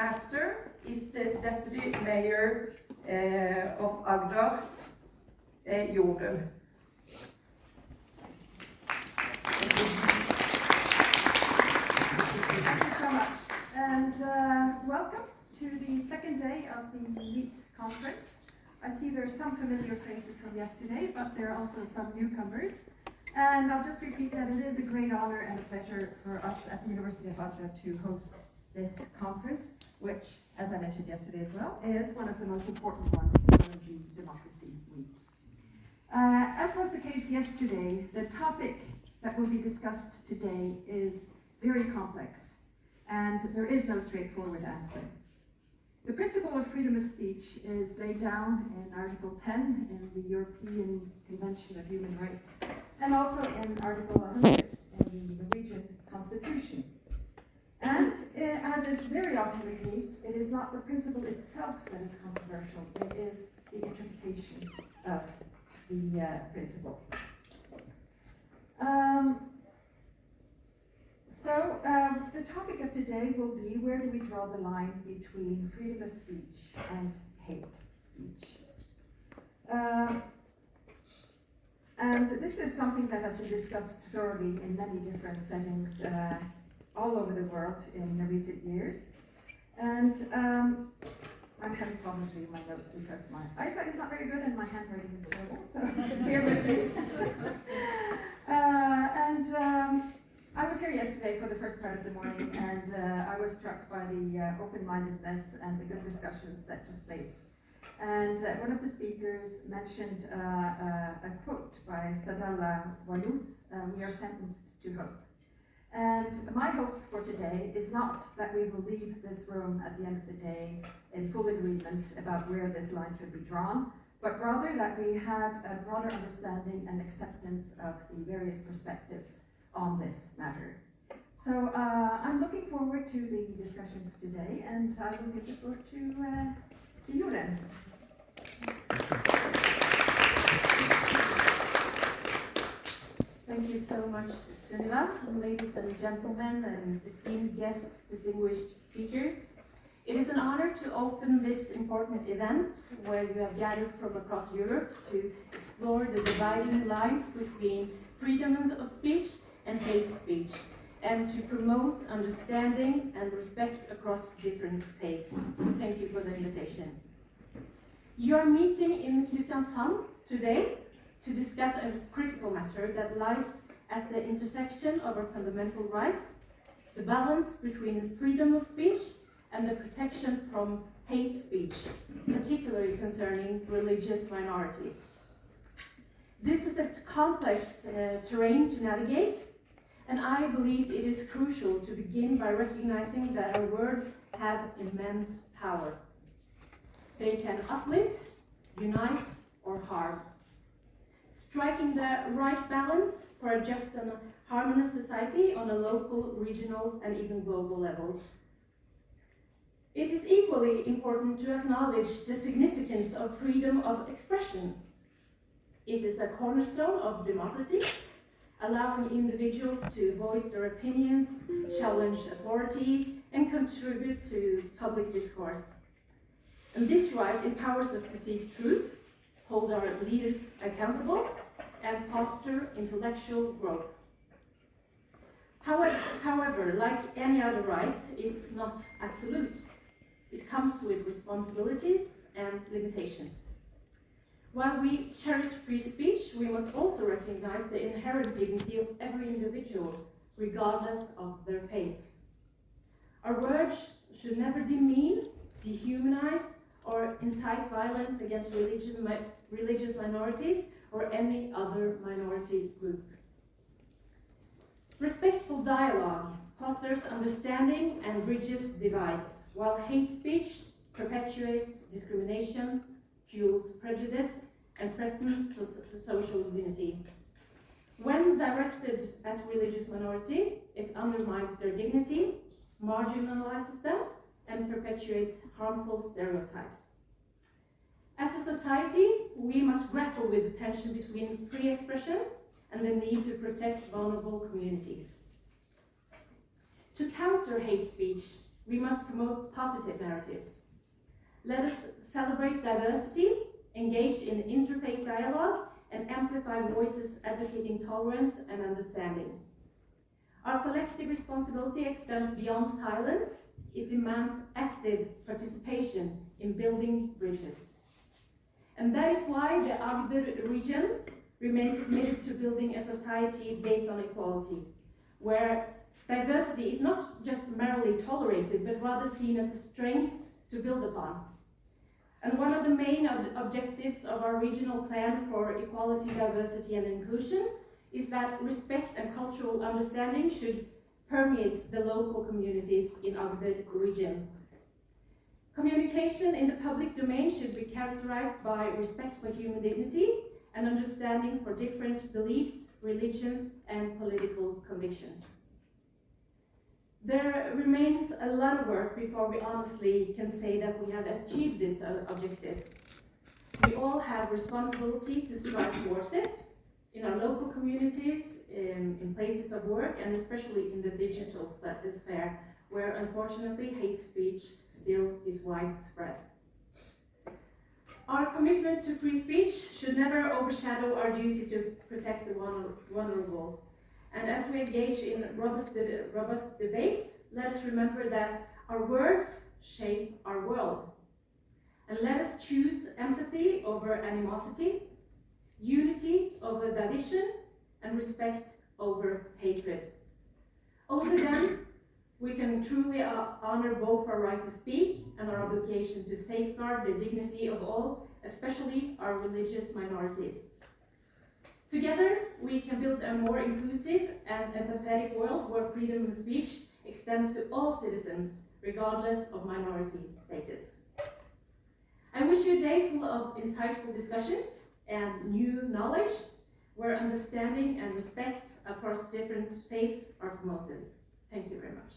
after is the Deputy Mayor of Agder, Jorgen. Thank you so much. And welcome to the second day of the MEET conference. I see there are some familiar faces from yesterday, but there are also some newcomers. And I'll just repeat that it is a great honor and a pleasure for us at the University of Agder to host this conference, which, as I mentioned yesterday as well, is one of the most important ones for the Democracy Week. As was the case yesterday, the topic that will be discussed today is very complex, and there is no straightforward answer. The principle of freedom of speech is laid down in Article 10 in the European Convention of Human Rights, and also in Article 100 in the Norwegian Constitution. And as is very often the case, it is not the principle itself that is controversial, it is the interpretation of the principle. So the topic of today will be, where do we draw the line between freedom of speech and hate speech? And this is something that has been discussed thoroughly in many different settings all over the world in recent years. And I'm having problems reading my notes because my eyesight is not very good and my handwriting is terrible, so bear with me. I was here yesterday for the first part of the morning, and I was struck by the open-mindedness and the good discussions that took place. And one of the speakers mentioned a quote by Asalamu, "We are sentenced to hope." And my hope for today is not that we will leave this room at the end of the day in full agreement about where this line should be drawn, but rather that we have a broader understanding and acceptance of the various perspectives on this matter. So I'm looking forward to the discussions today, and I will give the floor to Jorgen. Thank you so much, Sunniva, ladies and gentlemen, and esteemed guests, distinguished speakers. It is an honor to open this important event where you have gathered from across Europe to explore the dividing lines between freedom of speech and hate speech, and to promote understanding and respect across different faiths. Thank you for the invitation. You are meeting in Kristiansand today to discuss a critical matter that lies at the intersection of our fundamental rights, the balance between freedom of speech and the protection from hate speech, particularly concerning religious minorities. This is a complex terrain to navigate, and I believe it is crucial to begin by recognizing that our words have immense power. They can uplift, unite, or harm. Striking the right balance for a just and harmonious society on a local, regional, and even global level. It is equally important to acknowledge the significance of freedom of expression. It is a cornerstone of democracy, allowing individuals to voice their opinions, challenge authority, and contribute to public discourse. And this right empowers us to seek truth, hold our leaders accountable, and foster intellectual growth. However, like any other right, it's not absolute. It comes with responsibilities and limitations. While we cherish free speech, we must also recognize the inherent dignity of every individual, regardless of their faith. Our words should never demean, dehumanize, or incite violence against religious minorities or any other minority group. Respectful dialogue fosters understanding and bridges divides, while hate speech perpetuates discrimination, fuels prejudice, and threatens social unity. When directed at religious minority, it undermines their dignity, marginalizes them, and perpetuates harmful stereotypes. As a society, we must grapple with the tension between free expression and the need to protect vulnerable communities. To counter hate speech, we must promote positive narratives. Let us celebrate diversity, engage in interfaith dialogue, and amplify voices advocating tolerance and understanding. Our collective responsibility extends beyond silence. It demands active participation in building bridges. And that is why the Agder region remains committed to building a society based on equality, where diversity is not just merely tolerated, but rather seen as a strength to build upon. And one of the main objectives of our regional plan for equality, diversity, and inclusion is that respect and cultural understanding should permeate the local communities in Agder region. Communication in the public domain should be characterized by respect for human dignity and understanding for different beliefs, religions, and political convictions. There remains a lot of work before we honestly can say that we have achieved this objective. We all have responsibility to strive towards it in our local communities, in places of work, and especially in the digital sphere, where unfortunately hate speech still is widespread. Our commitment to free speech should never overshadow our duty to protect the vulnerable. And as we engage in robust debates, let us remember that our words shape our world. And let us choose empathy over animosity, unity over division, and respect over hatred. Only then we can truly honor both our right to speak and our obligation to safeguard the dignity of all, especially our religious minorities. Together, we can build a more inclusive and empathetic world where freedom of speech extends to all citizens, regardless of minority status. I wish you a day full of insightful discussions and new knowledge, where understanding and respect across different faiths are promoted. Thank you very much.